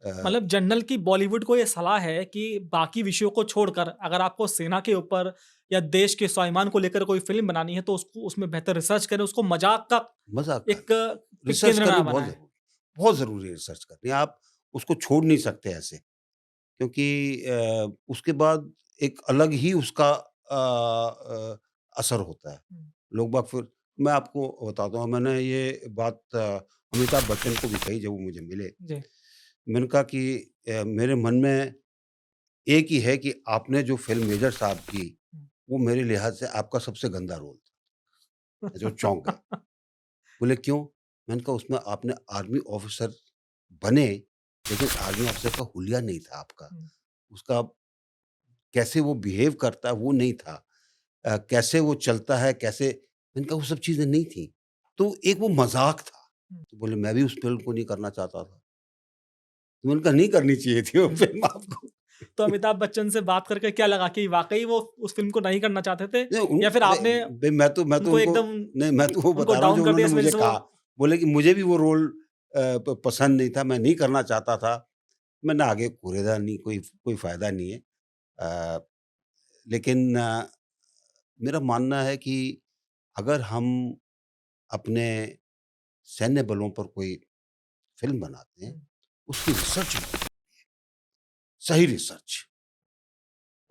मतलब जनरल की बॉलीवुड को ये सलाह है कि बाकी विषयों को छोड़कर अगर आपको सेना के ऊपर या देश के स्वाभिमान को लेकर कोई फ़िल्म बनानी है तो उसको उसमें बेहतर रिसर्च करें, उसको मज़ाक का मज़ाक एक का के रिसर्च केंद्र करनी ना बहुत बनाएँ। ज़रूरी है, बहुत ज़रूरी है रिसर्च करनी। आप उसको छोड़ नहीं सकते ऐसे, क्योंकि उसके बाद एक अलग ही उसका असर होता है। हुँ, लोग बाग फिर मैं आपको बताता हूँ, मैंने ये बात अमिताभ बच्चन को भी कही जब वो मुझे मिले। जी। मैंने कहा कि मेरे मन में एक ही है कि आपने जो फ़िल्म मेजर साहब की, हुँ। वो मेरे लिहाज़ से आपका सबसे गंदा रोल था। जो चौंक गए। बोले क्यों? मैंने कहा उसमें आपने आर्मी ऑफ़िसर बने, लेकिन आर्मी ऑफ़िसर का हुलिया नहीं था आपका। हुँ, उसका कैसे वो बिहेव करता है वो नहीं था। कैसे वो चलता है, कैसे मैंने कहा वो सब चीज़ें नहीं थी। तो एक वो मज़ाक था। हुँ, तो बोले मैं भी उस फ़िल्म को नहीं करना चाहता था। तो मैंने कहा नहीं करनी चाहिए थी वो हुँ। फ़िल्म आपको। तो अमिताभ बच्चन से बात करके क्या लगा कि वाक़ई वो उस फ़िल्म को नहीं करना चाहते थे नहीं उन या फिर अरे आपने भई मैं तो उनको उनको एकदम नहीं मैं तो वो उनको बता रहा हूँ डाउन जो कर दिया उन्होंने इस वज़ह मुझे से वो कहा। बोले कि मुझे भी वो रोल प पसंद नहीं था, मैं नहीं करना चाहता था। मैंने आगे कूरेदा नहीं, कोई कोई फ़ायदा नहीं है। अ, लेकिन मेरा मानना है कि अगर हम अपने सैन्य बलों पर कोई फ़िल्म बनाते हैं, हुँ, उसकी रिसर्च बहुत, सही रिसर्च।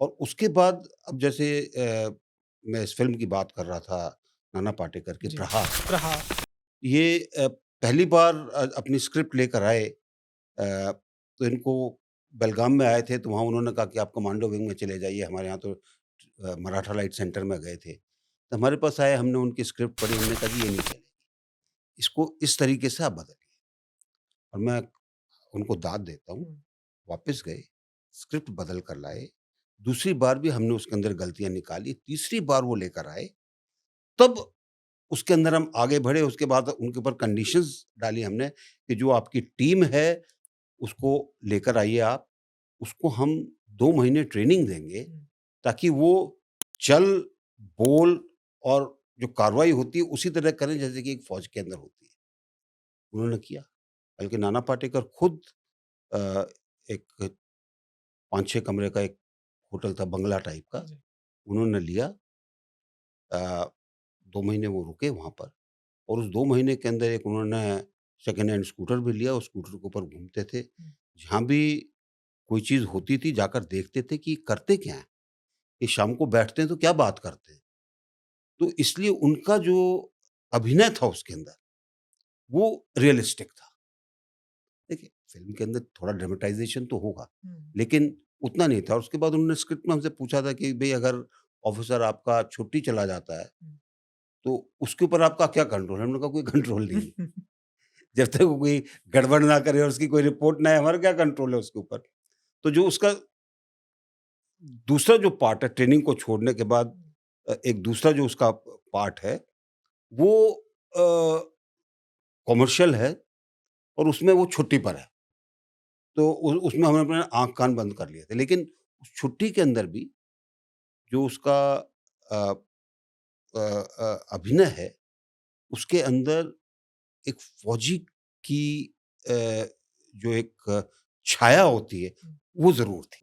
और उसके बाद अब जैसे मैं इस फ़िल्म की बात कर रहा था, नाना पाटेकर की जी। प्रहार। प्रहार। ये पहली बार अपनी स्क्रिप्ट लेकर आए, तो इनको बेलगाम में आए थे, तो वहाँ उन्होंने कहा कि आप कमांडो विंग में चले जाइए, हमारे यहाँ तो मराठा लाइट सेंटर में गए थे। तो हमारे पास आए, हमने उनकी स्क्रिप्ट पढ़ी, हमने कहा कि ये नहीं चलेगी, इसको इस तरीके से आप बदलिए। और मैं उनको दाद देता हूँ, हुँ, वापस गए, स्क्रिप्ट बदल कर लाए, दूसरी बार भी हमने उसके अंदर गलतियाँ निकाली, तीसरी बार वो लेकर आए, तब उसके अंदर हम आगे बढ़े, उसके बाद उनके ऊपर कंडीशंस डाली हमने कि जो आपकी टीम है, उसको लेकर आइए आप, उसको हम 2 महीने ट्रेनिंग देंगे, हुँ। ताकि वो चल, बोल और जो कार्रवाई होती है, उसी तरह करें जैसे कि एक फ़ौज के अंदर होती है। उन्होंने किया, बल्कि नाना पाटेकर खुद अ, एक 5-6 कमरे का एक होटल था, बंगला टाइप का, जी। उन्होंने लिया। 2 महीने वो रुके वहाँ पर और उस 2 महीने के अंदर एक उन्होंने सेकंड हैंड स्कूटर भी लिया, उस स्कूटर के ऊपर घूमते थे। हुँ, जहाँ भी कोई चीज़ होती थी, जाकर देखते थे कि करते क्या हैं? ये शाम को बैठते हैं तो क्या बात करते हैं? तो इसलिए उनका जो अभिनय था उसके अंदर, वो रियलिस्टिक था। देखिए, फ़िल्म के अंदर थोड़ा ड्रामेटाइज़ेशन तो होगा, हुँ, लेकिन उतना नहीं था और उसके बाद उन्होंने स्क्रिप्ट में हमसे पूछा था कि भई अगर ऑफ़िसर आपका छुट्टी चला जाता है, हुँ। तो उसके ऊपर आपका क्या कंट्रोल है? हमने कहा कोई कंट्रोल नहीं है। जब तक वो कोई गड़बड़ ना करे और उसकी कोई रिपोर्ट ना आए, हमारा क्या कंट्रोल है उसके ऊपर? तो जो उसका दूसरा जो पार्ट है ट्रेनिंग को छोड़ने के बाद, एक दूसरा जो उसका पार्ट है, वो कमर्शियल है और उसमें वो छुट्टी पर है। तो उसमें हमने अपना आँख कान बंद कर लिए थे। लेकिन उस छुट्टी के अंदर भी जो उसका अ अभिनय है, उसके अंदर एक फ़ौजी की अ, जो एक छाया होती है, वो ज़रूर थी।